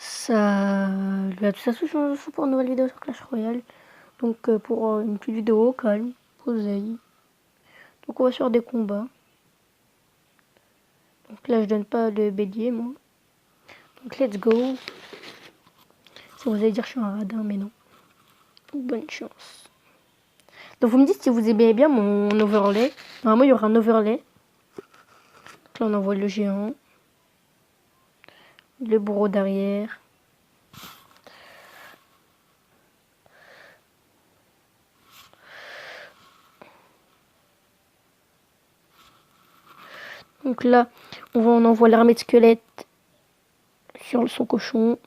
Ça, là, tout ça se change pour une nouvelle vidéo sur Clash Royale. Donc pour une petite vidéo calme, posée. Donc on va sur des combats. Donc là je donne pas de bélier moi. Donc let's go. Si vous allez dire je suis un radin, mais non. Bonne chance. Donc vous me dites si vous aimez bien mon overlay. Normalement il y aura un overlay. Donc là on envoie le géant. Le bourreau derrière. Donc là, on envoie l'armée de squelettes sur son cochon.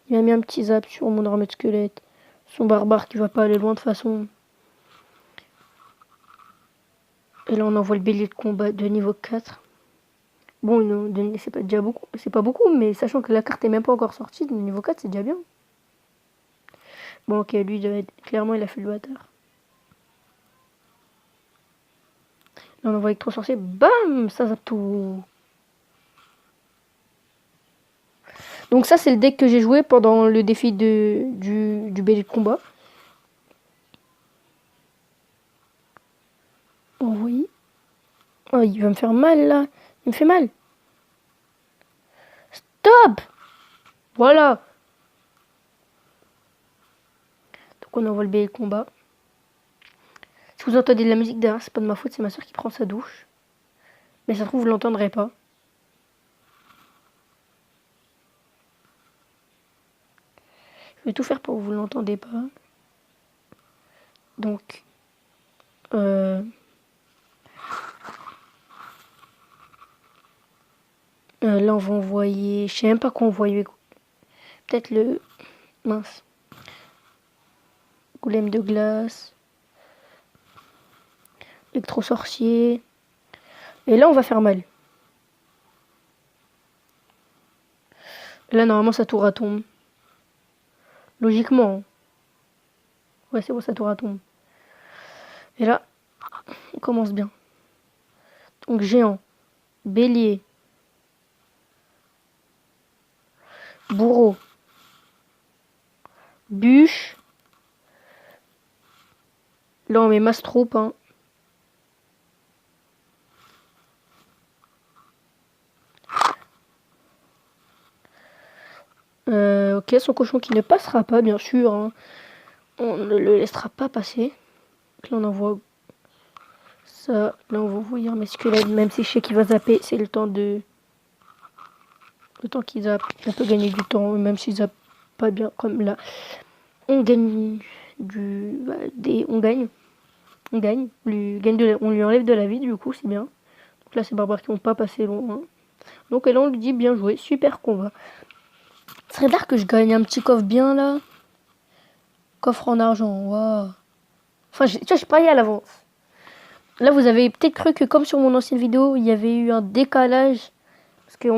Il a mis un petit zap sur mon armée de squelette. Son barbare qui va pas aller loin de toute façon. Et là on envoie le bélier de combat de niveau 4. Bon, c'est pas déjà beaucoup, c'est pas beaucoup, mais sachant que la carte est même pas encore sortie, de niveau 4 c'est déjà bien. Bon ok, lui clairement il a fait le bâtard. Là on envoie avec 3 sorciers, bam, ça zappe tout. Donc ça c'est le deck que j'ai joué pendant le défi du bélier de combat. Oh oui. Oh, il va me faire mal là. Il me fait mal. Stop. Voilà. Donc on envoie le bélier de combat. Si vous entendez de la musique derrière, c'est pas de ma faute, c'est ma soeur qui prend sa douche. Mais ça se trouve vous l'entendrez pas. Je vais tout faire pour que vous l'entendez pas. Donc là on va envoyer, je sais même pas quoi envoyer. Peut-être le mince. Golem de glace. Électro-sorcier. Et là, on va faire mal. Là, normalement, sa tour tombe. Logiquement. Ouais, c'est bon, sa tour tombe. Et là, on commence bien. Donc, géant. Bélier. Bourreau. Bûche. Là, on met masse troupe. Hein. Ok, son cochon qui ne passera pas, bien sûr. Hein. On ne le laissera pas passer. Donc là, on envoie ça. Là, on va envoyer mes squelettes. Même si je sais qu'il va zapper, c'est le temps de... Le temps qu'il zappe. On peut gagner du temps, même s'il zappe pas bien comme là. On gagne on gagne. On gagne. On lui enlève de la vie, du coup, c'est bien. Donc là, c'est barbares qui n'ont pas passé loin. Hein. Donc là, on lui dit bien joué, super combat. Ce serait rare que je gagne un petit coffre bien là. Coffre en argent, waouh. Enfin, tu vois, je parie à l'avance. Là, vous avez peut-être cru que comme sur mon ancienne vidéo, il y avait eu un décalage. Parce que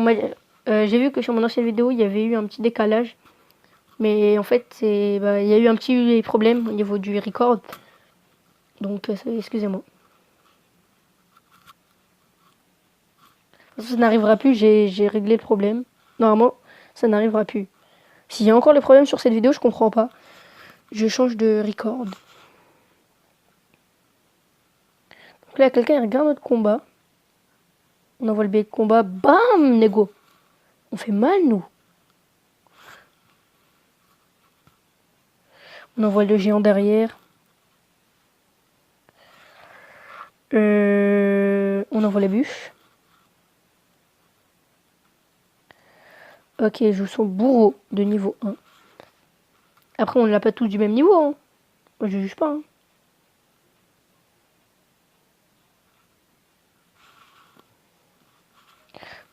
j'ai vu que sur mon ancienne vidéo, il y avait eu un petit décalage. Mais en fait, il y a eu un petit problème au niveau du record. Donc, excusez-moi. Ça n'arrivera plus, j'ai réglé le problème. Normalement, ça n'arrivera plus. S'il y a encore le problème sur cette vidéo, je comprends pas. Je change de record. Donc là, quelqu'un regarde notre combat. On envoie le billet de combat. Bam, négo. On fait mal, nous. On envoie le géant derrière. On envoie la bûche. Ok, je joue son bourreau de niveau 1. Après, on ne l'a pas tous du même niveau. Hein. Moi, je juge pas. Hein.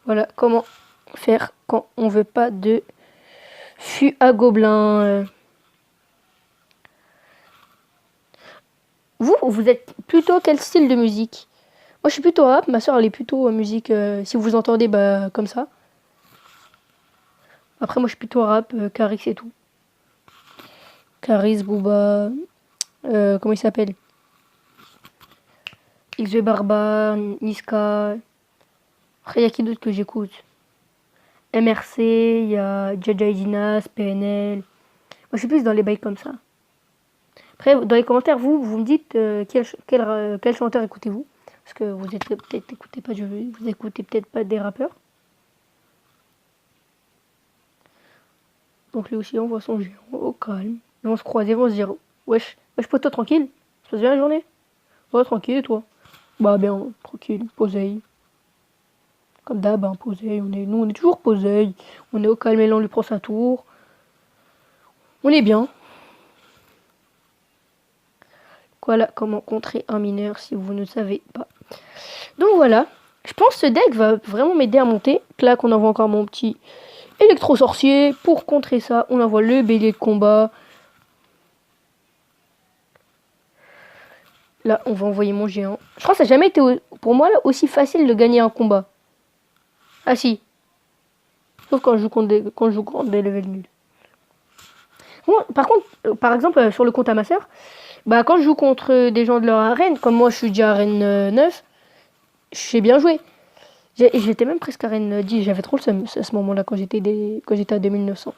Voilà comment faire quand on veut pas de fût à gobelin. Vous êtes plutôt quel style de musique? Moi, je suis plutôt rap. Ma soeur, elle est plutôt musique. Si vous entendez, bah, comme ça. Après, moi, je suis plutôt rap, Caris et tout. Caris, Booba. Comment il s'appelle? XV Barba, Niska. Après, il y a qui d'autre que j'écoute? MRC, il y a Jaja Dinas, PNL. Moi, je suis plus dans les bails comme ça. Après, dans les commentaires, vous me dites quel chanteur écoutez-vous. Parce que vous êtes peut-être écoutez pas vous écoutez peut-être pas des rappeurs. Donc lui aussi, on voit son géant au calme. Ils vont se croiser, ils vont se dire, wesh, poteau, tranquille. Ça se passe bien la journée? Ouais, tranquille, et toi? Bah bien, tranquille, poseille. Comme d'hab, hein, poseille. Nous, on est toujours poseille. On est au calme et là, on lui prend sa tour. On est bien. Voilà comment contrer un mineur si vous ne savez pas. Donc voilà. Je pense que ce deck va vraiment m'aider à monter. Là qu'on envoie encore mon petit électro-sorcier. Pour contrer ça, on envoie le bélier de combat. Là, on va envoyer mon géant. Je crois que ça n'a jamais été, pour moi, là, aussi facile de gagner un combat. Ah si. Sauf quand je joue contre des levels nuls. Bon, par contre, par exemple, sur le compte à ma soeur, bah, quand je joue contre des gens de leur arène, comme moi je suis déjà arène 9, je sais bien jouer. J'étais même presque arène 10, j'avais trop le seum à ce moment-là quand j'étais à 2900.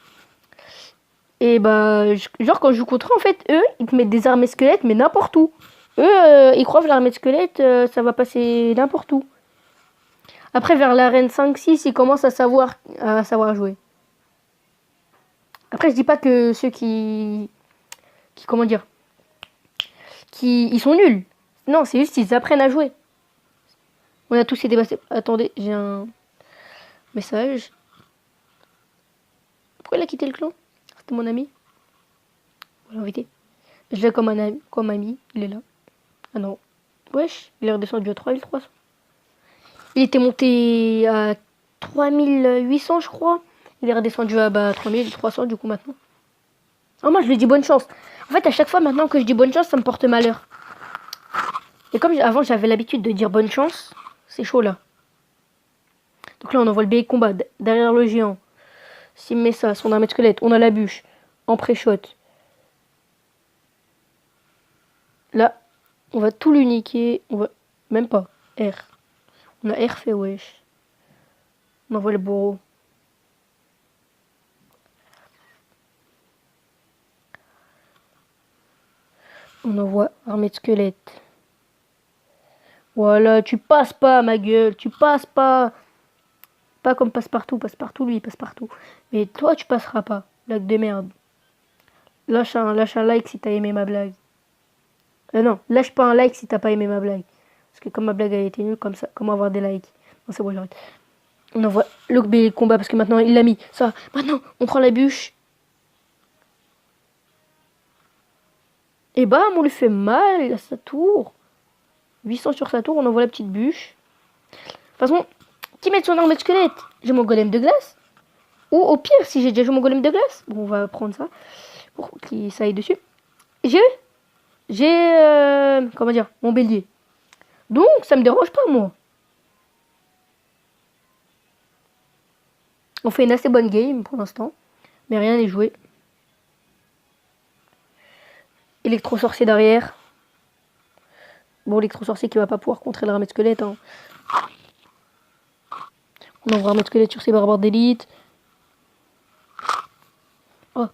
Et bah, genre quand je joue contre eux, en fait, eux, ils te mettent des armées squelettes, mais n'importe où. Eux, ils croient que l'armée de squelette, ça va passer n'importe où. Après, vers l'arène 5-6, ils commencent à savoir jouer. Après, je dis pas que ceux comment dire, ils sont nuls. Non, c'est juste qu'ils apprennent à jouer. On a tous été dépassés. Attendez, j'ai un message. Pourquoi il a quitté le clan? C'était mon ami. On l'a invité. Je l'ai comme ami. Il est là. Ah non. Wesh, il est redescendu à 3300. Il était monté à 3800, je crois. Il est redescendu à 3300 du coup maintenant. Oh, moi je lui dis bonne chance. En fait, à chaque fois maintenant que je dis bonne chance, ça me porte malheur. Et comme avant j'avais l'habitude de dire bonne chance, c'est chaud là. Donc là on envoie le BI combat derrière le géant. S'il met ça, son armée de squelette, on a la bûche en pré-shot. Là, on va tout l'uniquer. On va même pas. R. On a R fait wesh. On envoie le bourreau. On envoie armée de squelette. Voilà, tu passes pas, ma gueule, tu passes pas. Pas comme passe-partout, lui, il passe partout. Mais toi, tu passeras pas, blague de merde. Lâche un like si t'as aimé ma blague. Non, lâche pas un like si t'as pas aimé ma blague. Parce que comme ma blague a été nulle, comme ça, comment avoir des likes? Non, c'est bon, j'arrête. On envoie le combat parce que maintenant, il l'a mis. Ça, maintenant, on prend la bûche. Et bam, on lui fait mal, il a sa tour. 800 sur sa tour, on envoie la petite bûche. De toute façon, qui met son arme de squelette? J'ai mon golem de glace. Ou au pire, si j'ai déjà joué mon golem de glace, bon, on va prendre ça pour qu'il s'aille dessus. J'ai comment dire, mon bélier. Donc, ça me dérange pas, moi. On fait une assez bonne game pour l'instant, mais rien n'est joué. Électro-sorcier derrière. Bon, l'électro-sorcier qui va pas pouvoir contrer l'armée de squelette. Hein. On envoie l'armée de squelette sur ses barbares d'élite. Oh,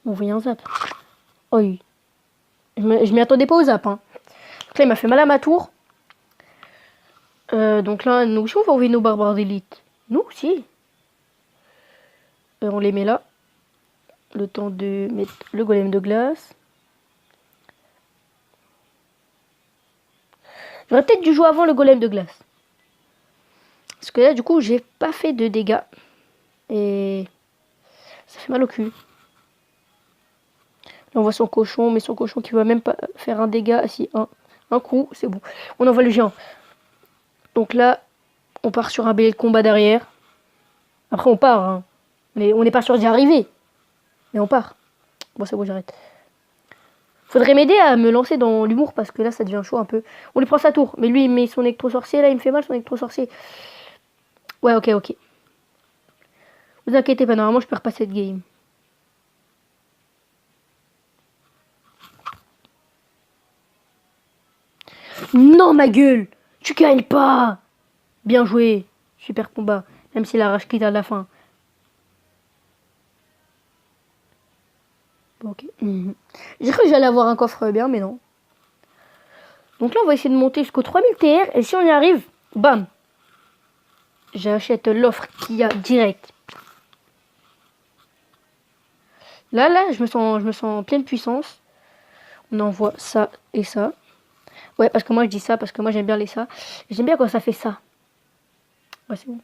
on voyait un zap. Oh, oui. Je m'y attendais pas au zap. Hein. Donc là, il m'a fait mal à ma tour. Donc là, nous aussi, on va envoyer nos barbares d'élite. Nous aussi. On les met là. Le temps de mettre le golem de glace. J'aurais peut-être dû jouer avant le golem de glace. Parce que là, du coup, j'ai pas fait de dégâts. Et ça fait mal au cul. Là, on voit son cochon, mais son cochon qui va même pas faire un dégât. Si, un coup, c'est bon. On envoie le géant. Donc là, on part sur un bélier de combat derrière. Après, on part. Hein. Mais on n'est pas sûr d'y arriver. Mais on part. Bon, c'est bon, j'arrête. Faudrait m'aider à me lancer dans l'humour parce que là, ça devient chaud un peu. On lui prend sa tour. Mais lui, il met son électro-sorcier. Là, il me fait mal, son électro-sorcier. Ouais, ok. Vous inquiétez pas, normalement, je perds pas cette game. Non, ma gueule! Tu gagnes pas! Bien joué. Super combat. Même si la rage quitte à la fin. Ok. J'ai cru que j'allais avoir un coffre bien, mais non. Donc là, on va essayer de monter jusqu'au 3000 TR. Et si on y arrive, bam, j'achète l'offre qu'il y a direct. Là, je me sens en pleine puissance. On envoie ça et ça. Ouais, parce que moi, je dis ça, parce que moi, j'aime bien les ça. J'aime bien quand ça fait ça. Ouais, c'est bon.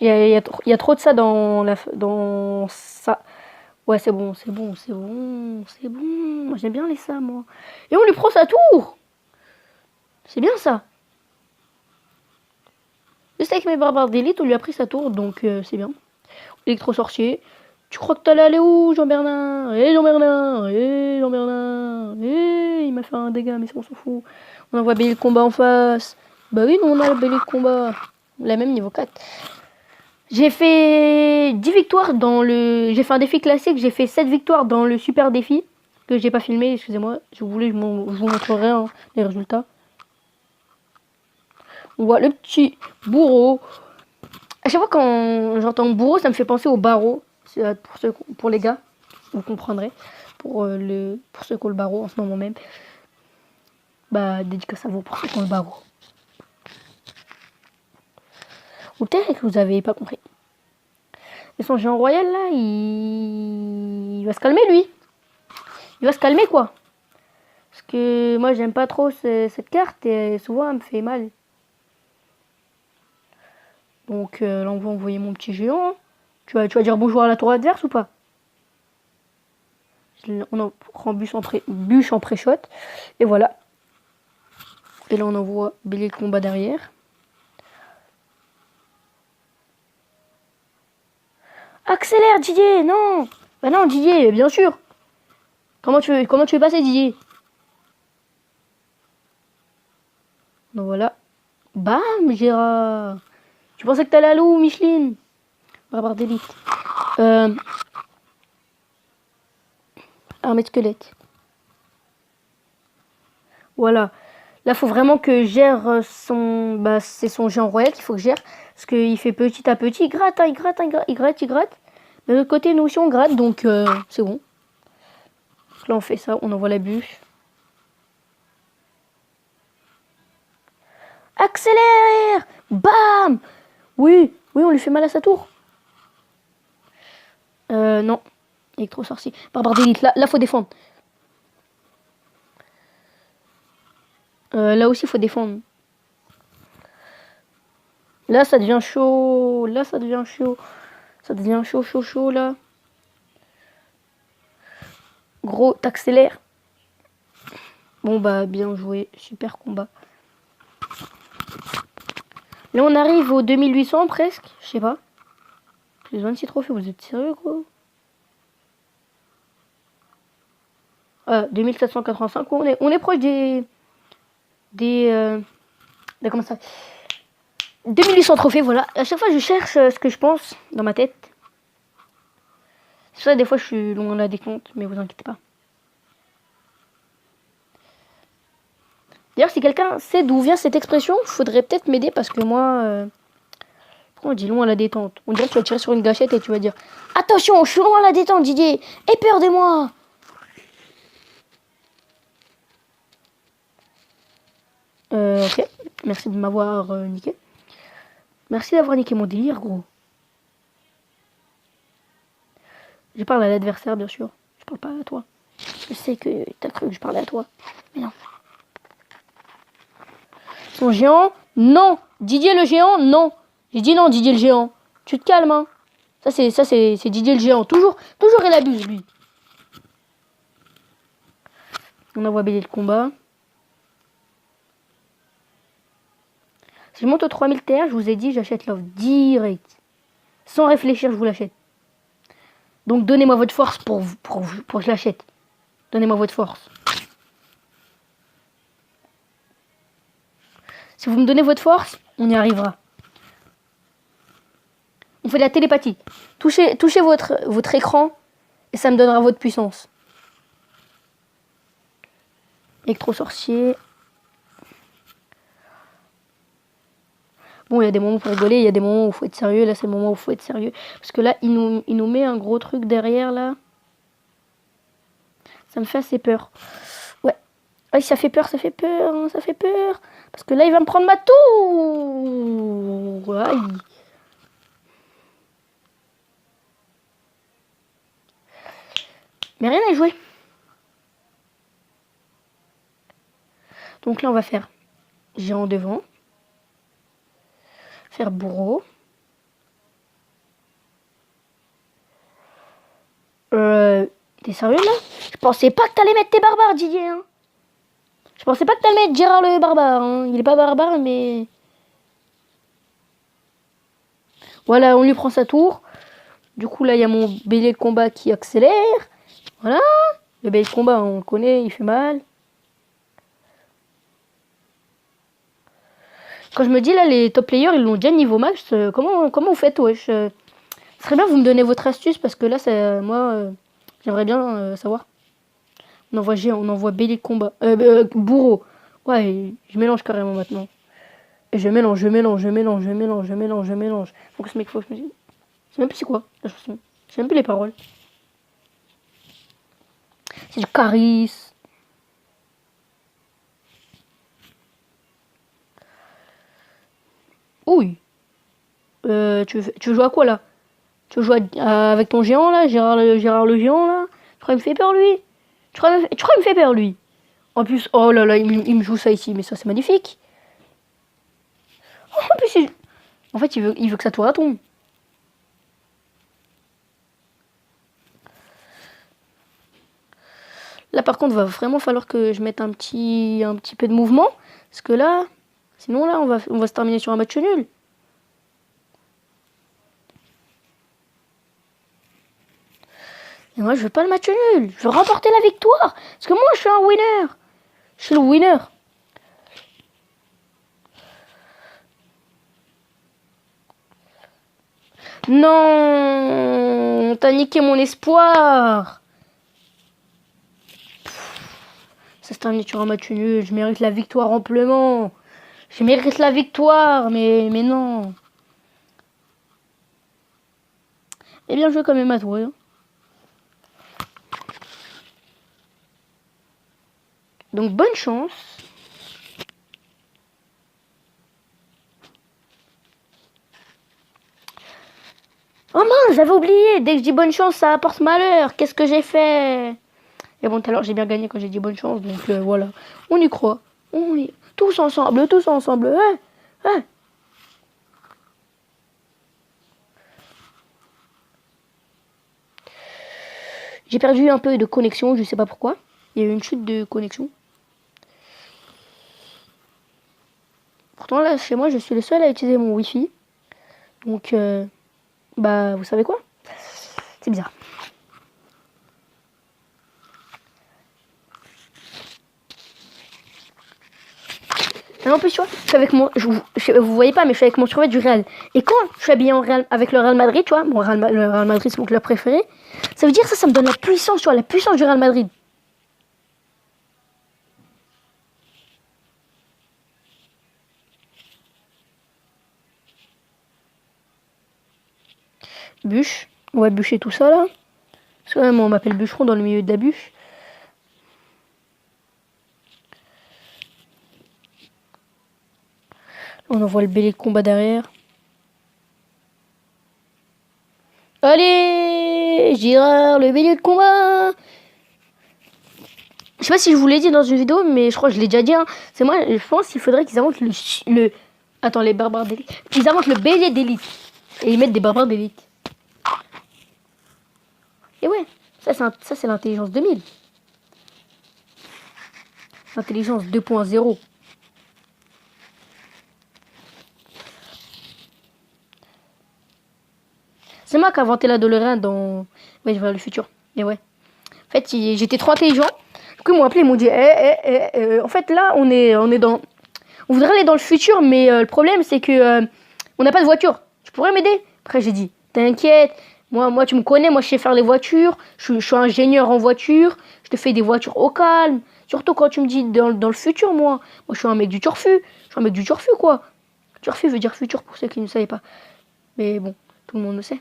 Il y a trop de ça dans ça. Ouais, c'est bon, c'est bon, c'est bon, c'est bon. Moi, j'aime bien les ça, moi. Et on lui prend sa tour. C'est bien ça. Juste avec mes barbares d'élite, on lui a pris sa tour, donc c'est bien. Électro-sorcier. Tu crois que t'allais aller où, Jean-Bernard? Jean-Bernard, Jean-Bernard, il m'a fait un dégât, mais on s'en fout. On envoie Bélier de combat en face. Bah oui, nous on a le Bélier de combat. La même niveau 4. J'ai fait 10 victoires dans le... J'ai fait un défi classique, j'ai fait 7 victoires dans le super défi. Que j'ai pas filmé, excusez-moi. Si vous voulez, je vous montrerai hein, les résultats. On voit le petit bourreau. À chaque fois quand j'entends bourreau, ça me fait penser au barreau. Pour les gars, vous comprendrez. Pour ceux qui ont le barreau en ce moment même. Bah, dédicace à vous pour ceux qui ont le barreau. Ou peut-être que vous avez pas compris. Mais son géant royal là, il va se calmer lui. Il va se calmer quoi. Parce que moi j'aime pas trop cette carte et souvent elle me fait mal. Donc là on va envoyer mon petit géant. Tu vas dire bonjour à la tour adverse ou pas? On en prend bûche en pré-shot. Et voilà. Et là on envoie Bélier de combat derrière. Accélère Didier, non. Bah non Didier, bien sûr. Comment tu veux passer Didier? Donc voilà. Bam Gérard. Tu pensais que t'allais à l'eau Micheline? Barbare d'élite. Armée de squelette. Voilà. Là, faut vraiment que je gère son... Bah, c'est son géant royal qu'il faut que je gère. Parce qu'il fait petit à petit. Il gratte, hein, il gratte, hein, il gratte, il gratte. De l'autre côté, nous aussi, on gratte. Donc, c'est bon. Donc là, on fait ça. On envoie la bûche. Accélère! Bam! Oui, oui, on lui fait mal à sa tour. Non. Électro-sorcier. Barbare d'élite. Là, faut défendre. Là aussi, il faut défendre. Là, ça devient chaud. Là, ça devient chaud. Ça devient chaud, chaud, chaud, là. Gros, t'accélères. Bon, bah, bien joué. Super combat. Là, on arrive aux 2800 presque. Je sais pas. Les 26 trophées, vous êtes sérieux, quoi? 2785. On est proche comment ça? 2800 trophées, voilà. À chaque fois, je cherche ce que je pense dans ma tête. C'est ça, des fois, je suis loin de la décompte, mais vous inquiétez pas. D'ailleurs, si quelqu'un sait d'où vient cette expression, il faudrait peut-être m'aider parce que moi, pourquoi on dit loin à la détente? On dirait que tu vas tirer sur une gâchette et tu vas dire attention, je suis loin à la détente, Didier, aie peur de moi. Ok, merci de m'avoir niqué. Merci d'avoir niqué mon délire, gros. Je parle à l'adversaire, bien sûr. Je parle pas à toi. Je sais que t'as cru que je parlais à toi. Mais non. Son géant, non. Didier le géant, non. J'ai dit non, Didier le géant. Tu te calmes, hein. Ça, c'est Didier le géant. Toujours il abuse, lui. On envoie Bélier le combat. Si je monte aux 3000 TR, je vous ai dit, j'achète l'offre direct. Sans réfléchir, je vous l'achète. Donc donnez-moi votre force pour que je l'achète. Donnez-moi votre force. Si vous me donnez votre force, on y arrivera. On fait de la télépathie. Touchez votre écran et ça me donnera votre puissance. Électro-sorcier. Bon, il y a des moments pour rigoler, il y a des moments où il faut être sérieux. Là, c'est le moment où il faut être sérieux. Parce que là, il nous met un gros truc derrière, là. Ça me fait assez peur. Ouais. Ouais, ça fait peur, hein, ça fait peur. Parce que là, il va me prendre ma tour. Aïe. Mais rien à jouer. Donc là, on va faire géant devant. Faire bourreau. T'es sérieux là? Je pensais pas que t'allais mettre tes barbares, Didier. Hein. Je pensais pas que t'allais mettre Gérard le barbare. Hein. Il est pas barbare, mais... Voilà, on lui prend sa tour. Du coup, là, il y a mon bélier de combat qui accélère. Voilà. Le bélier de combat, on le connaît, il fait mal. Quand je me dis, là, les top players, ils l'ont déjà niveau max. Comment vous faites, wesh? Ce serait bien que vous me donnez votre astuce, parce que là, moi, j'aimerais bien savoir. On envoie géant, on envoie bélier de combat. Bourreau. Ouais, je mélange carrément maintenant. Et je mélange. Faut que ce mec, faut que je me dise. Je sais même plus c'est quoi la chanson. Je sais même plus les paroles. C'est du charisme. Oui. Tu veux jouer à quoi là? Tu veux jouer avec ton géant là, Gérard le géant là? Tu crois qu'il me fait peur lui? Tu crois qu'il me fait peur lui? En plus, oh là là, il me joue ça ici, mais ça c'est magnifique. Oh, en plus, en fait, il veut que sa tour tombe. Là par contre, va vraiment falloir que je mette un petit peu de mouvement. Parce que là, sinon là, on va se terminer sur un match nul. Et moi, je veux pas le match nul. Je veux remporter la victoire. Parce que moi, je suis un winner. Je suis le winner. Non, t'as niqué mon espoir. Ça se termine sur un match nul. Je mérite la victoire amplement. Je mérite la victoire, mais non. Eh bien, je veux quand même à toi. Hein. Donc, bonne chance. Oh mince, j'avais oublié. Dès que je dis bonne chance, ça apporte malheur. Qu'est-ce que j'ai fait? Et bon, tout à l'heure, j'ai bien gagné quand j'ai dit bonne chance. Donc, voilà. On y croit. Tous ensemble, tous ensemble. Ouais, ouais. J'ai perdu un peu de connexion, je sais pas pourquoi. Il y a eu une chute de connexion. Pourtant là, chez moi, je suis le seul à utiliser mon Wi-Fi. Donc, bah, vous savez quoi? C'est bizarre. Et en plus, tu vois, je suis avec mon, vous voyez pas, mais je suis avec mon survêt du Real. Et quand je suis habillé en Real, avec le Real Madrid, tu vois, le Real Madrid, c'est mon club préféré. Ça veut dire ça me donne la puissance, tu vois, la puissance du Real Madrid. Bûche. On va bûcher tout ça là. Parce que même on m'appelle bûcheron dans le milieu de la bûche. On envoie le bélier de combat derrière. Allez, Girard, le bélier de combat. Je sais pas si je vous l'ai dit dans une vidéo, mais je crois que je l'ai déjà dit. Hein. C'est moi, je pense qu'il faudrait qu'ils inventent le... Attends, les barbares d'élite. Ils inventent le bélier d'élite. Et ils mettent des barbares d'élite. Et ouais, ça c'est l'intelligence 2000. L'intelligence 2.0. C'est moi qui ai inventé la DeLorean dans... Ouais, vers le futur. Et ouais. En fait, j'étais trop intelligent. Du coup, ils m'ont appelé, ils m'ont dit, en fait, là, on est dans... On voudrait aller dans le futur, mais le problème, c'est que on n'a pas de voiture. Tu pourrais m'aider? Après, j'ai dit, t'inquiète. Moi, tu me connais, moi, je sais faire les voitures. Je suis ingénieur en voiture. Je te fais des voitures au calme. Surtout quand tu me dis dans le futur, moi. Moi, je suis un mec du turfu. Je suis un mec du turfu, quoi. Turfu veut dire futur pour ceux qui ne savaient pas. Mais bon, tout le monde le sait.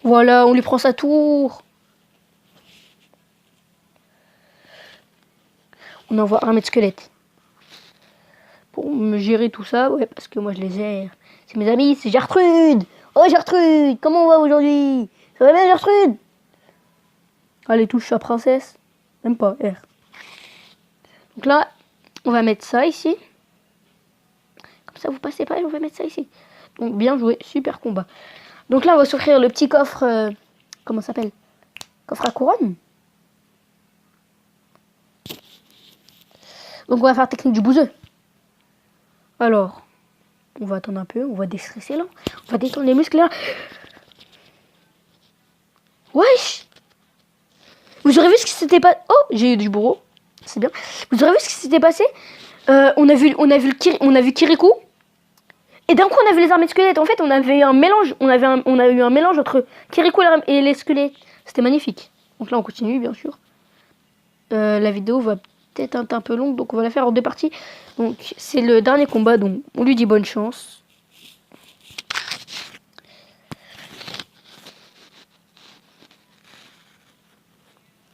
Voilà, on lui prend sa tour. On envoie un mètre squelette. Pour me gérer tout ça, ouais, parce que moi je les gère. C'est mes amis, c'est Gertrude. Oh Gertrude, comment on va aujourd'hui? Ça va bien Gertrude? Allez, touche sa princesse. Même pas, R. Donc là, on va mettre ça ici. Comme ça, vous passez pas et on va mettre ça ici. Donc bien joué, super combat. Donc là, on va s'offrir le petit coffre... comment ça s'appelle? Coffre à couronne. Donc on va faire technique du bouseux. Alors, on va attendre un peu, on va déstresser là. On va détendre les muscles là. Wesh! Vous aurez vu ce qui s'était passé? Oh, j'ai eu du bourreau. C'est bien. Vous aurez vu ce qui s'était passé? On a vu Kirikou. Et d'un coup, on a vu les armées de squelettes. En fait, on avait un mélange. On a eu un mélange entre Kirikou et les squelettes. C'était magnifique. Donc là, on continue, bien sûr. La vidéo va peut-être être un peu longue, donc on va la faire en 2 parties. Donc, c'est le dernier combat, donc on lui dit bonne chance.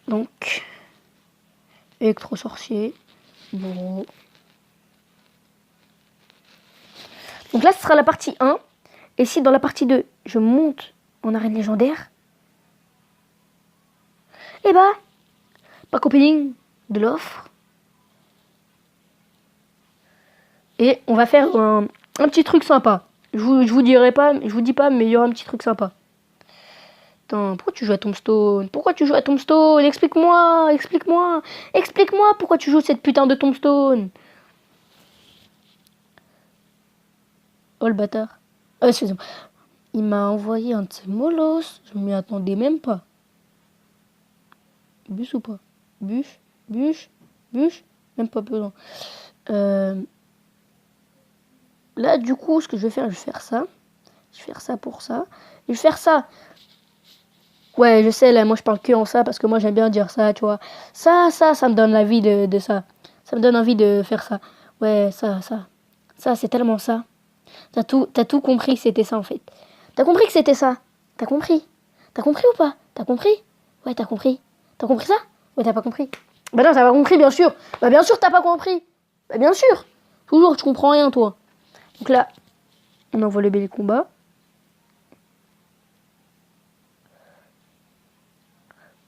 Donc, électro-sorcier. Bon. Donc là, ce sera la partie 1. Et si dans la partie 2, je monte en arène légendaire, eh bah, pack opening de l'offre. Et on va faire un petit truc sympa. Je vous dirai pas, je vous dis pas, mais il y aura un petit truc sympa. Attends, pourquoi tu joues à Tombstone? Pourquoi tu joues à Tombstone? Explique-moi, explique-moi, explique-moi pourquoi tu joues cette putain de Tombstone. Oh le bâtard. Excusez-moi. Il m'a envoyé un de ses molosses. Je m'y attendais même pas. Bûche ou pas? Bûche, bûche, bûche. Même pas besoin. Là, du coup, ce que je vais faire ça. Je vais faire ça pour ça. Je vais faire ça. Ouais, je sais, là, moi, je parle que en ça parce que moi, j'aime bien dire ça, tu vois. Ça me donne l'envie de ça. Ça me donne envie de faire ça. Ouais, ça. Ça, c'est tellement ça. T'as tout compris que c'était ça, en fait. T'as compris que c'était ça? T'as compris? T'as compris ou pas? T'as compris? Ouais, t'as compris. T'as compris ça? Ouais, t'as pas compris. Bah non, t'as pas compris, bien sûr. Bah bien sûr, t'as pas compris. Bah bien sûr. Toujours, tu comprends rien, toi. Donc là, on envoie le bébé combat.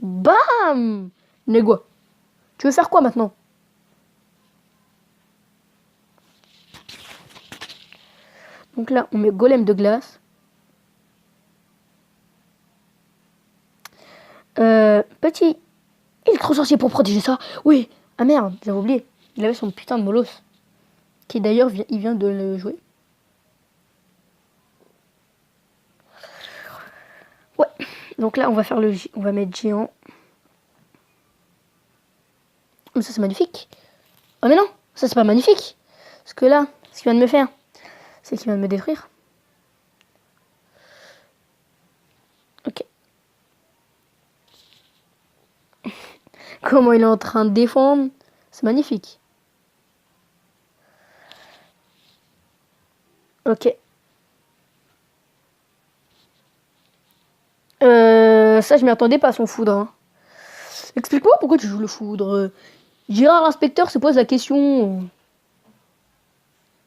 Bam! Négua. Tu veux faire quoi maintenant? Donc là, on met golem de glace. Petit électro-sorcier pour protéger ça. Oui. Ah merde, j'avais oublié. Il avait son putain de molosse. Qui d'ailleurs, il vient de le jouer. Ouais. Donc là, on va faire on va mettre géant. Mais ça, c'est magnifique. Oh mais non, ça, c'est pas magnifique. Parce que là, ce qu'il vient de me faire, c'est qu'il vient de me détruire. Ok. Comment il est en train de défendre. C'est magnifique. Ok. Ça, je m'y attendais pas à son foudre. Hein. Explique-moi pourquoi tu joues le foudre. Gérard l'inspecteur se pose la question.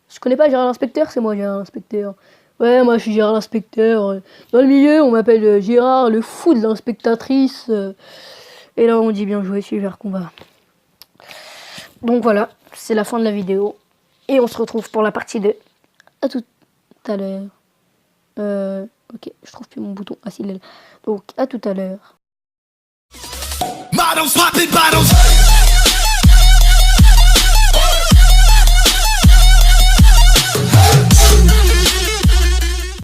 Je connais pas Gérard l'inspecteur, c'est moi Gérard l'inspecteur. Ouais, moi je suis Gérard l'inspecteur. Dans le milieu, on m'appelle Gérard le fou de l'inspectatrice. Et là, on dit bien joué, super combat. Donc voilà, c'est la fin de la vidéo. Et on se retrouve pour la partie 2. À tout à l'heure. Ok, je trouve plus mon bouton. Ah si, il est là. Donc à tout à l'heure.